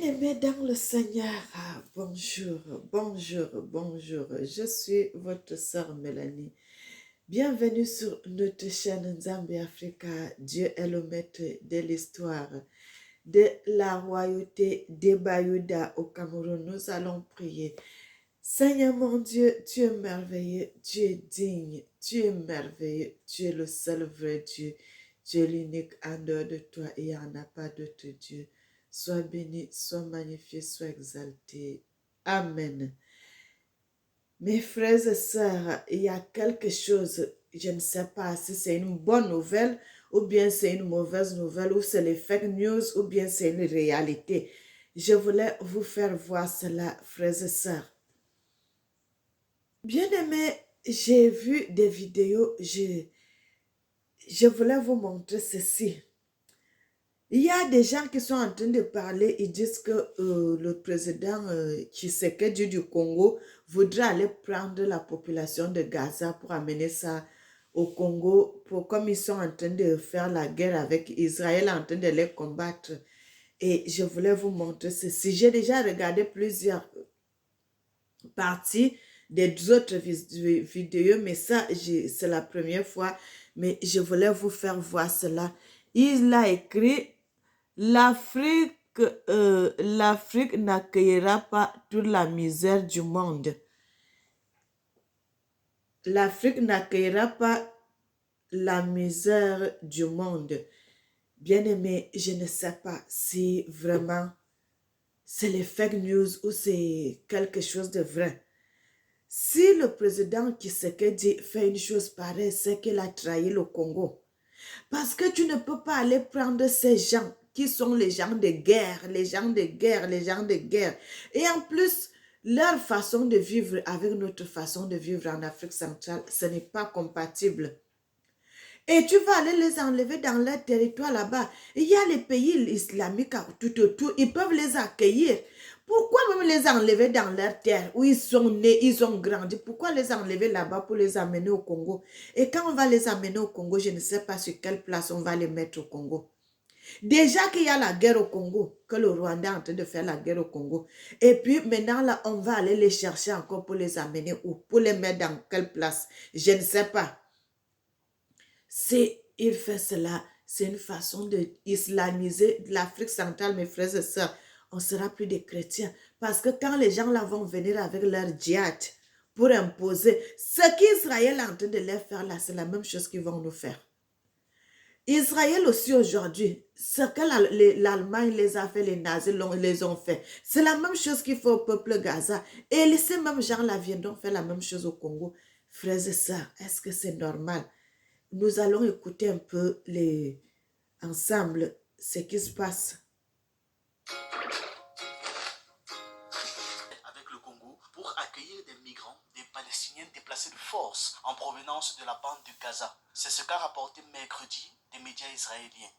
Bien-aimés dans le Seigneur, bonjour, bonjour, bonjour. Je suis votre sœur Mélanie. Bienvenue sur notre chaîne Nzambe Africa. Dieu est le maître de l'histoire de la royauté des Bayouda au Cameroun. Nous allons prier. Seigneur mon Dieu, tu es merveilleux, tu es digne, tu es merveilleux, tu es le seul vrai Dieu. Tu es l'unique en dehors de toi et il n'y en a pas d'autre Dieu. Sois béni, sois magnifié, sois exalté. Amen. Mes frères et sœurs, il y a quelque chose, je ne sais pas si c'est une bonne nouvelle ou bien c'est une mauvaise nouvelle ou c'est les fake news ou bien c'est une réalité. Je voulais vous faire voir cela, frères et sœurs. Bien aimé, j'ai vu des vidéos, je voulais vous montrer ceci. Il y a des gens qui sont en train de parler, ils disent que le président Tshisekedi du Congo voudrait aller prendre la population de Gaza pour amener ça au Congo, comme ils sont en train de faire la guerre avec Israël, en train de les combattre. Et je voulais vous montrer ceci. J'ai déjà regardé plusieurs partie des autres vidéos, mais ça, c'est la première fois, mais je voulais vous faire voir cela. Il a écrit, l'Afrique n'accueillera pas toute la misère du monde. L'Afrique n'accueillera pas la misère du monde. Bien aimé, je ne sais pas si vraiment c'est les fake news ou c'est quelque chose de vrai. Si le président Tshisekedi fait une chose pareille, c'est qu'il a trahi le Congo. Parce que tu ne peux pas aller prendre ces gens qui sont les gens de guerre, les gens de guerre, les gens de guerre. Et en plus, leur façon de vivre avec notre façon de vivre en Afrique centrale, ce n'est pas compatible. Et tu vas aller les enlever dans leur territoire là-bas. Il y a les pays islamiques tout autour, ils peuvent les accueillir. Pourquoi même les enlever dans leur terre où ils sont nés, ils ont grandi? Pourquoi les enlever là-bas pour les amener au Congo? Et quand on va les amener au Congo, je ne sais pas sur quelle place on va les mettre au Congo. Déjà qu'il y a la guerre au Congo, que le Rwanda est en train de faire la guerre au Congo. Et puis maintenant, là, on va aller les chercher encore pour les amener où? Pour les mettre dans quelle place? Je ne sais pas. Il fait cela, c'est une façon d'islamiser l'Afrique centrale, mes frères et sœurs. On ne sera plus des chrétiens. Parce que quand les gens là vont venir avec leur djihad pour imposer, ce qu'Israël est en train de leur faire là, c'est la même chose qu'ils vont nous faire. Israël aussi aujourd'hui, ce que l'Allemagne les a fait, les nazis les ont fait. C'est la même chose qu'il faut au peuple Gaza. Et ces mêmes gens-là viendront faire la même chose au Congo. Frères et sœurs, est-ce que c'est normal? Nous allons écouter un peu ensemble ce qui se passe. Avec le Congo pour accueillir des migrants, des Palestiniens déplacés de force en provenance de la bande de Gaza. C'est ce qu'a rapporté mercredi des médias israéliens.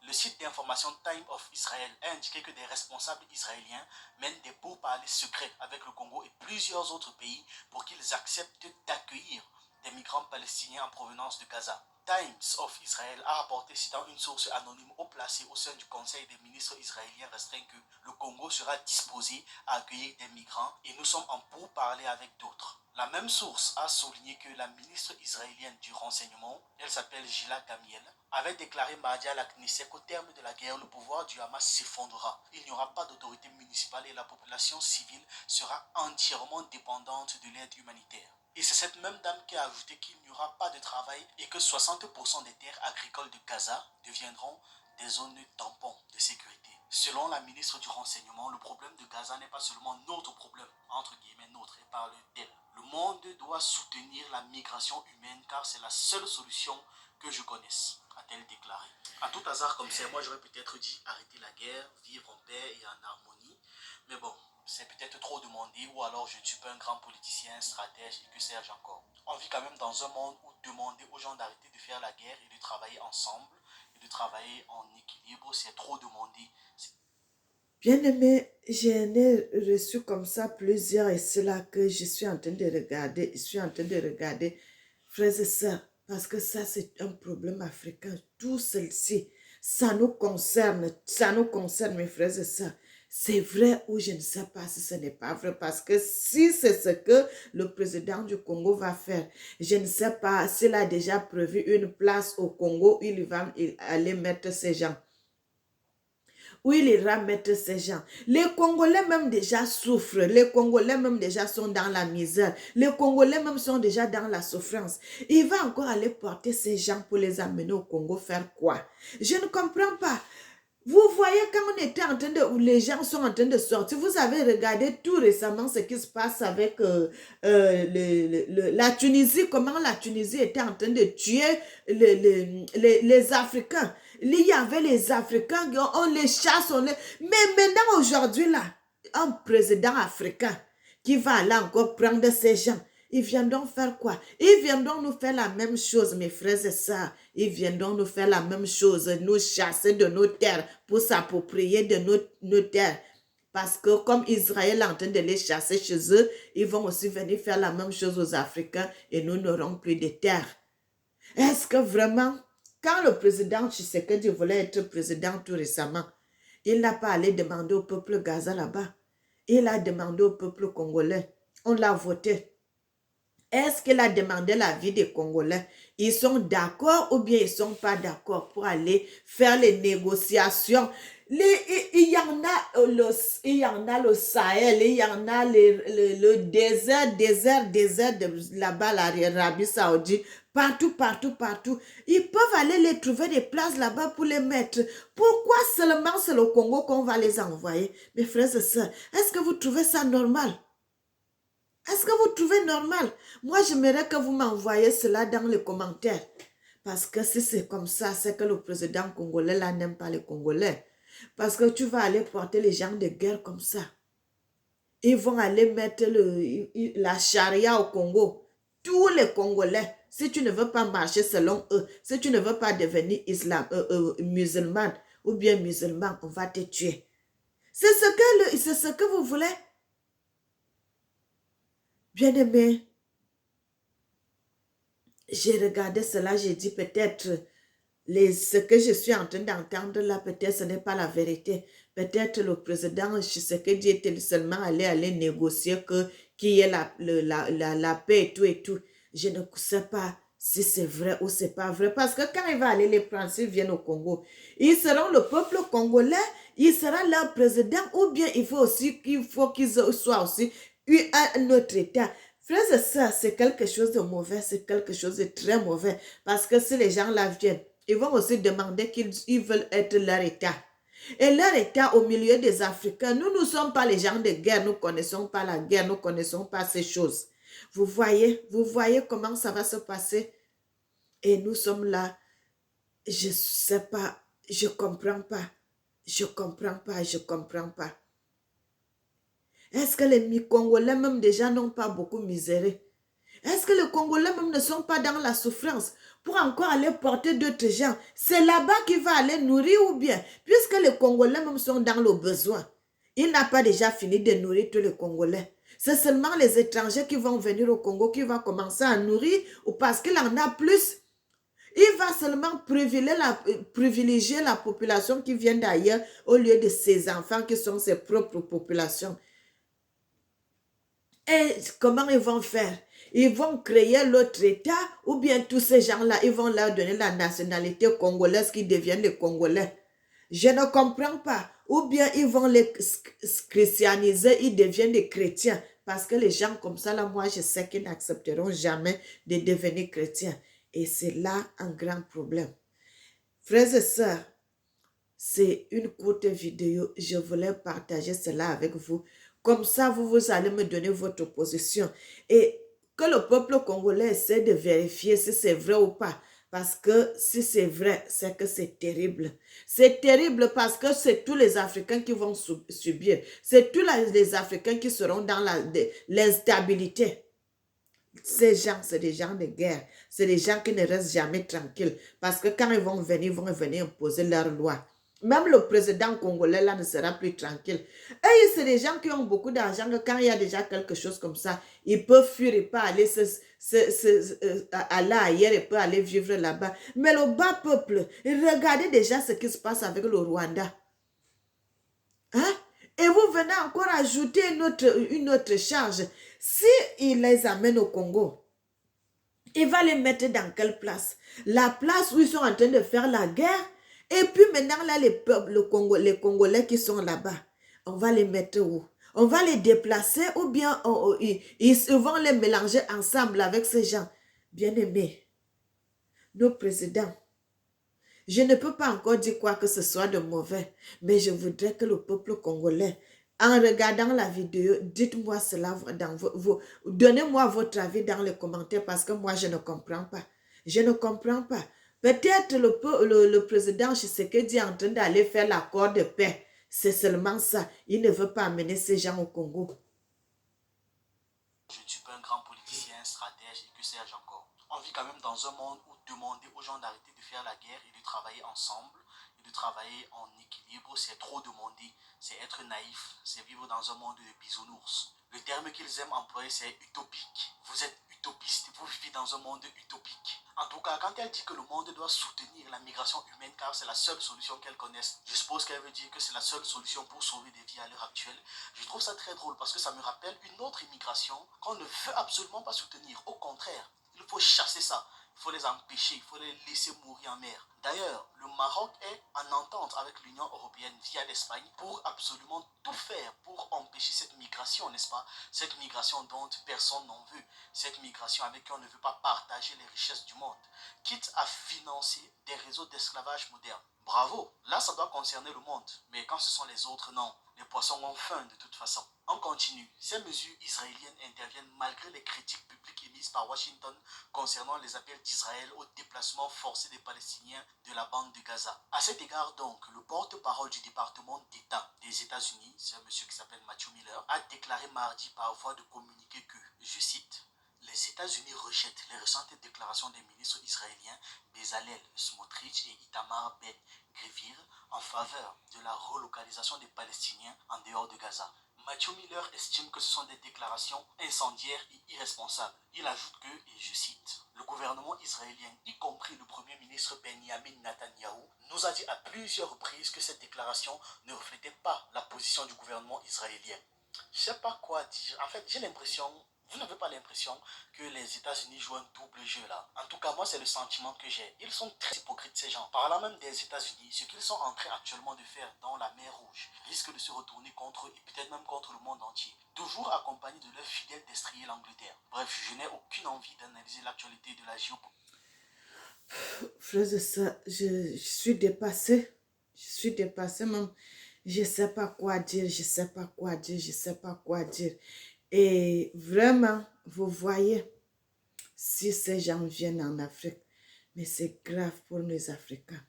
Le site d'information Time of Israel a indiqué que des responsables israéliens mènent des pourparlers secrets avec le Congo et plusieurs autres pays pour qu'ils acceptent d'accueillir des migrants palestiniens en provenance de Gaza. Times of Israel a rapporté, citant une source anonyme haut placée au sein du Conseil des ministres israéliens restreint, que le Congo sera disposé à accueillir des migrants et nous sommes en pourparlers avec d'autres. La même source a souligné que la ministre israélienne du renseignement, elle s'appelle Gila Gamiel, avait déclaré mardi à la Knesset qu'au terme de la guerre, le pouvoir du Hamas s'effondrera. Il n'y aura pas d'autorité municipale et la population civile sera entièrement dépendante de l'aide humanitaire. Et c'est cette même dame qui a ajouté qu'il n'y aura pas de travail et que 60% des terres agricoles de Gaza deviendront des zones tampons de sécurité. Selon la ministre du Renseignement, le problème de Gaza n'est pas seulement notre problème, entre guillemets notre, et parle d'elle. Le monde doit soutenir la migration humaine car c'est la seule solution que je connaisse, a-t-elle déclaré. À tout hasard comme c'est, moi j'aurais peut-être dit arrêter la guerre, vivre en paix et en harmonie, mais bon, c'est peut-être trop demandé, ou alors je ne suis pas un grand politicien, stratège et que sais-je encore. On vit quand même dans un monde où demander aux gens d'arrêter de faire la guerre et de travailler ensemble et de travailler en équilibre, c'est trop demandé. Bien-aimé, j'en ai reçu comme ça plusieurs et c'est là que je suis en train de regarder, frères et sœurs, parce que ça c'est un problème africain. Tout ceci, ça nous concerne mes frères et sœurs. C'est vrai ou je ne sais pas si ce n'est pas vrai, parce que si c'est ce que le président du Congo va faire, je ne sais pas s'il a déjà prévu une place au Congo où il va aller mettre ces gens. Où il ira mettre ces gens. Les Congolais même déjà souffrent. Les Congolais même déjà sont dans la misère. Les Congolais même sont déjà dans la souffrance. Il va encore aller porter ces gens pour les amener au Congo faire quoi? Je ne comprends pas. Vous voyez quand on était en train de, où les gens sont en train de sortir, vous avez regardé tout récemment ce qui se passe avec la Tunisie, comment la Tunisie était en train de tuer les Africains. Il y avait les Africains, on les chasse, mais maintenant aujourd'hui là, un président africain qui va aller encore prendre ces gens. Ils viendront faire quoi? Ils viendront nous faire la même chose, mes frères et sœurs. Ils viendront nous faire la même chose, nous chasser de nos terres pour s'approprier de nos terres. Parce que comme Israël est en train de les chasser chez eux, ils vont aussi venir faire la même chose aux Africains et nous n'aurons plus de terres. Est-ce que vraiment, quand le président Tshisekedi voulait être président tout récemment, il n'a pas allé demander au peuple Gaza là-bas. Il a demandé au peuple congolais. On l'a voté. Est-ce qu'il a demandé l'avis des Congolais? Ils sont d'accord ou bien ils ne sont pas d'accord pour aller faire les négociations? Il y en a le Sahel, il y en a le désert là-bas, l'Arabie Saoudite, partout, partout, partout. Ils peuvent aller les trouver des places là-bas pour les mettre. Pourquoi seulement c'est le Congo qu'on va les envoyer? Mes frères et sœurs, est-ce que vous trouvez ça normal? Est-ce que vous trouvez normal? Moi, j'aimerais que vous m'envoyiez cela dans les commentaires. Parce que si c'est comme ça, c'est que le président congolais là n'aime pas les Congolais. Parce que tu vas aller porter les gens de guerre comme ça. Ils vont aller mettre la charia au Congo. Tous les Congolais, si tu ne veux pas marcher selon eux, si tu ne veux pas devenir musulman ou bien musulman, on va te tuer. C'est ce que vous voulez? Bien-aimé, j'ai regardé cela, j'ai dit peut-être ce que je suis en train d'entendre là, peut-être ce n'est pas la vérité. Peut-être le président Tshisekedi était seulement aller négocier qu'il y ait la paix et tout et tout. Je ne sais pas si c'est vrai ou c'est pas vrai. Parce que quand il va aller les prendre, s'ils viennent au Congo, ils seront le peuple congolais, il sera leur président ou bien il faut qu'ils soient aussi un autre État. Frères et sœurs, c'est quelque chose de mauvais, c'est quelque chose de très mauvais. Parce que si les gens là viennent, ils vont aussi demander qu'ils veulent être leur État. Et leur État au milieu des Africains, nous ne sommes pas les gens de guerre, nous ne connaissons pas la guerre, nous ne connaissons pas ces choses. Vous voyez comment ça va se passer? Et nous sommes là, je ne sais pas, je ne comprends pas, je ne comprends pas, je ne comprends pas. Est-ce que les Congolais même déjà n'ont pas beaucoup miséré? Est-ce que les Congolais même ne sont pas dans la souffrance pour encore aller porter d'autres gens? C'est là-bas qu'il va aller nourrir ou bien? Puisque les Congolais même sont dans le besoin. Il n'a pas déjà fini de nourrir tous les Congolais. C'est seulement les étrangers qui vont venir au Congo qui vont commencer à nourrir ou parce qu'il en a plus. Il va seulement privilégier la population qui vient d'ailleurs au lieu de ses enfants qui sont ses propres populations. Et comment ils vont faire? Ils vont créer l'autre État ou bien tous ces gens-là, ils vont leur donner la nationalité congolaise qui deviennent les Congolais. Je ne comprends pas. Ou bien ils vont les christianiser, ils deviennent des chrétiens. Parce que les gens comme ça, là, moi, je sais qu'ils n'accepteront jamais de devenir chrétiens. Et c'est là un grand problème. Frères et sœurs, c'est une courte vidéo. Je voulais partager cela avec vous. Comme ça, vous allez me donner votre position. Et que le peuple congolais essaie de vérifier si c'est vrai ou pas. Parce que si c'est vrai, c'est que c'est terrible. C'est terrible parce que c'est tous les Africains qui vont subir. C'est tous les Africains qui seront dans l'instabilité. Ces gens, c'est des gens de guerre. C'est des gens qui ne restent jamais tranquilles. Parce que quand ils vont venir imposer leurs lois. Même le président congolais là ne sera plus tranquille. Et c'est des gens qui ont beaucoup d'argent que quand il y a déjà quelque chose comme ça, ils peuvent fuir et pas aller aller ailleurs et pas aller vivre là-bas. Mais le bas peuple, regardez déjà ce qui se passe avec le Rwanda. Hein? Et venez encore ajouter une autre charge. Si il les amène au Congo, il va les mettre dans quelle place? La place où ils sont en train de faire la guerre. Et puis maintenant, là, les peuples, les Congolais qui sont là-bas, on va les mettre où? On va les déplacer ou bien ils vont les mélanger ensemble avec ces gens. Bien-aimés, nos présidents, je ne peux pas encore dire quoi que ce soit de mauvais, mais je voudrais que le peuple congolais, en regardant la vidéo, dites-moi cela donnez-moi votre avis dans les commentaires parce que moi, je ne comprends pas. Je ne comprends pas. Peut-être le président Tshisekedi est en train d'aller faire l'accord de paix. C'est seulement ça. Il ne veut pas amener ces gens au Congo. Je ne suis pas un grand politicien, stratège et que sais-je encore. On vit quand même dans un monde où demander aux gens d'arrêter de faire la guerre et de travailler ensemble et de travailler en équilibre, c'est trop demander. C'est être naïf, c'est vivre dans un monde de bisounours. Le terme qu'ils aiment employer, c'est utopique. Vous êtes utopiste, vous vivez dans un monde utopique. En tout cas, quand elle dit que le monde doit soutenir la migration humaine car c'est la seule solution qu'elle connaisse, je suppose qu'elle veut dire que c'est la seule solution pour sauver des vies à l'heure actuelle. Je trouve ça très drôle parce que ça me rappelle une autre immigration qu'on ne veut absolument pas soutenir. Au contraire, il faut chasser ça. Il faut les empêcher, il faut les laisser mourir en mer. D'ailleurs, le Maroc est en entente avec l'Union européenne via l'Espagne pour absolument tout faire pour empêcher cette migration, n'est-ce pas? Cette migration dont personne n'en veut. Cette migration avec qui on ne veut pas partager les richesses du monde. Quitte à financer des réseaux d'esclavage modernes. Bravo, là ça doit concerner le monde. Mais quand ce sont les autres, non. Les poissons ont faim de toute façon. On continue. Ces mesures israéliennes interviennent malgré les critiques publiques émises par Washington concernant les appels d'Israël au déplacement forcé des Palestiniens de la bande de Gaza. À cet égard donc, le porte-parole du département d'État des États-Unis, c'est un monsieur qui s'appelle Matthew Miller, a déclaré mardi par voie de communiqué que, je cite, les États-Unis rejettent les récentes déclarations des ministres israéliens Bezalel Smotrich et Itamar Ben-Gvir en faveur de la relocalisation des Palestiniens en dehors de Gaza. Matthew Miller estime que ce sont des déclarations incendiaires et irresponsables. Il ajoute que, et je cite, le gouvernement israélien, y compris le premier ministre Benjamin Netanyahu, nous a dit à plusieurs reprises que cette déclaration ne reflétait pas la position du gouvernement israélien. Je ne sais pas quoi dire. En fait, j'ai l'impression, vous n'avez pas l'impression que les États-Unis jouent un double jeu là. En tout cas, moi, c'est le sentiment que j'ai. Ils sont très hypocrites, ces gens. Parlant même des États-Unis, ce qu'ils sont en train actuellement de faire dans la mer Rouge risque de se retourner contre eux et peut-être même contre le monde entier. Toujours accompagnés de leur fidèle destrier l'Angleterre. Bref, je n'ai aucune envie d'analyser l'actualité de la géopolitique. Frères et sœurs, je suis dépassée. Je suis dépassée même. Je ne sais pas quoi dire, je ne sais pas quoi dire, je ne sais pas quoi dire. Et vraiment, vous voyez, si ces gens viennent en Afrique, mais c'est grave pour les Africains.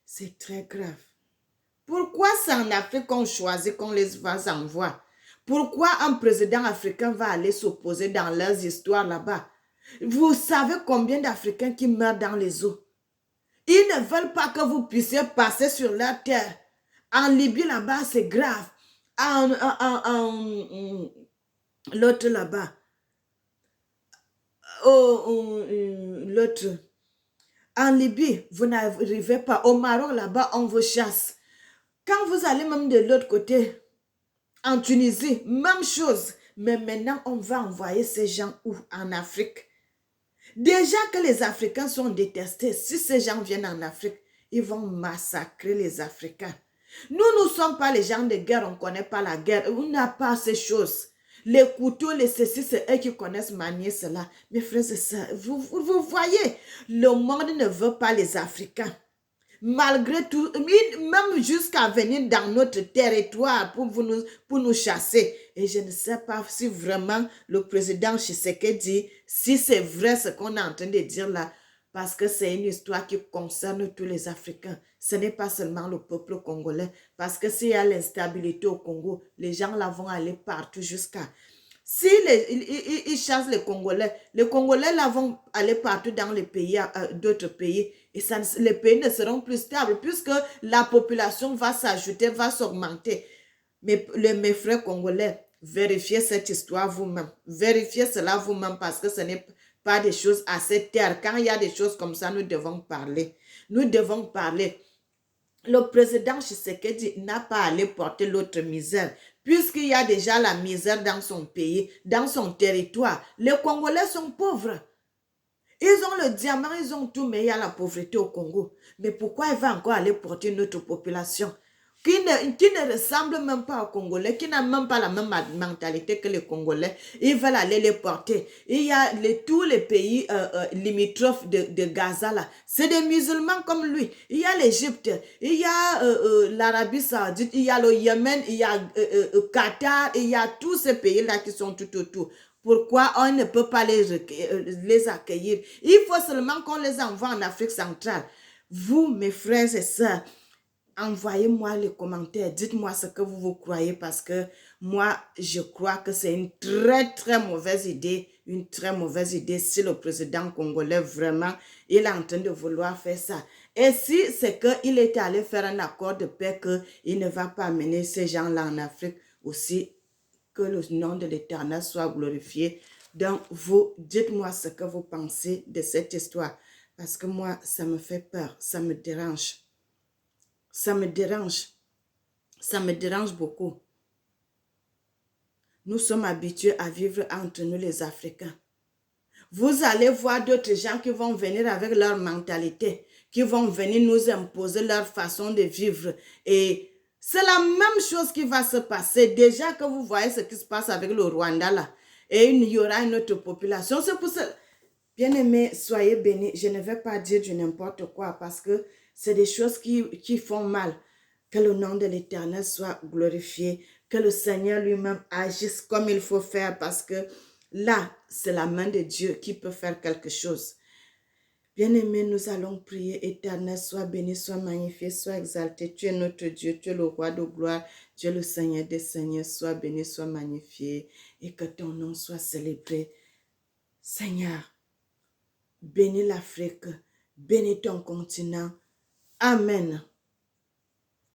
C'est très grave. Pourquoi c'est en Afrique qu'on choisit qu'on les envoie? Pourquoi un président africain va aller s'opposer dans leurs histoires là-bas? Vous savez combien d'Africains qui meurent dans les eaux? Ils ne veulent pas que vous puissiez passer sur leur terre. En Libye, là-bas, c'est grave. L'autre là-bas. L'autre. En Libye, vous n'arrivez pas. Au Maroc, là-bas, on vous chasse. Quand vous allez même de l'autre côté, en Tunisie, même chose. Mais maintenant, on va envoyer ces gens où? En Afrique. Déjà que les Africains sont détestés, si ces gens viennent en Afrique, ils vont massacrer les Africains. Nous ne sommes pas les gens de guerre, on ne connaît pas la guerre, on n'a pas ces choses. Les couteaux, les ceci, c'est eux qui connaissent manier cela. Mes frères et sœurs, vous voyez, le monde ne veut pas les Africains. Malgré tout, même jusqu'à venir dans notre territoire pour nous chasser. Et je ne sais pas si vraiment le président Tshisekedi, si c'est vrai ce qu'on est en train de dire là, parce que c'est une histoire qui concerne tous les Africains. Ce n'est pas seulement le peuple congolais, parce que s'il y a l'instabilité au Congo, les gens là vont aller partout jusqu'à... Si ils chassent les Congolais là vont aller partout dans les pays, d'autres pays, et ça, les pays ne seront plus stables puisque la population va s'ajouter, va s'augmenter. Mais mes frères congolais, vérifiez cette histoire vous-même. Vérifiez cela vous-même parce que ce n'est pas des choses assez terres. Quand il y a des choses comme ça, nous devons parler. Nous devons parler. le président Tshisekedi n'a pas allé porter l'autre misère, puisqu'il y a déjà la misère dans son pays, dans son territoire. Les Congolais sont pauvres. Ils ont le diamant, ils ont tout, mais il y a la pauvreté au Congo. Mais pourquoi il va encore aller porter notre population qui ne ressemble même pas aux Congolais, qui n'a même pas la même mentalité que les Congolais? Ils veulent aller les porter. Il y a tous les pays limitrophes de Gaza, là. C'est des musulmans comme lui. Il y a l'Égypte, il y a l'Arabie Saoudite, il y a le Yémen, il y a Qatar, il y a tous ces pays-là qui sont tout autour. Pourquoi on ne peut pas les accueillir? Il faut seulement qu'on les envoie en Afrique centrale. Vous, mes frères et sœurs, envoyez-moi les commentaires. Dites-moi ce que vous croyez parce que moi, je crois que c'est une très, très mauvaise idée. Une très mauvaise idée si le président congolais, vraiment, il est en train de vouloir faire ça. Et si c'est qu'il était allé faire un accord de paix qu'il ne va pas amener ces gens-là en Afrique aussi, que le nom de l'Éternel soit glorifié. Donc, vous, dites-moi ce que vous pensez de cette histoire. Parce que moi, ça me fait peur, ça me dérange. Ça me dérange. Ça me dérange beaucoup. Nous sommes habitués à vivre entre nous les Africains. Vous allez voir d'autres gens qui vont venir avec leur mentalité, qui vont venir nous imposer leur façon de vivre. Et c'est la même chose qui va se passer. Déjà que vous voyez ce qui se passe avec le Rwanda là. Et il y aura une autre population. C'est pour ça. Bien-aimés, soyez bénis. Je ne vais pas dire du n'importe quoi parce que c'est des choses qui font mal. Que le nom de l'Éternel soit glorifié. Que le Seigneur lui-même agisse comme il faut faire parce que là, c'est la main de Dieu qui peut faire quelque chose. Bien-aimés, nous allons prier. Éternel, sois béni, sois magnifié, sois exalté. Tu es notre Dieu, tu es le roi de gloire, tu es le Seigneur des seigneurs. Sois béni, sois magnifié et que ton nom soit célébré. Seigneur, bénis l'Afrique, bénis ton continent. Amen.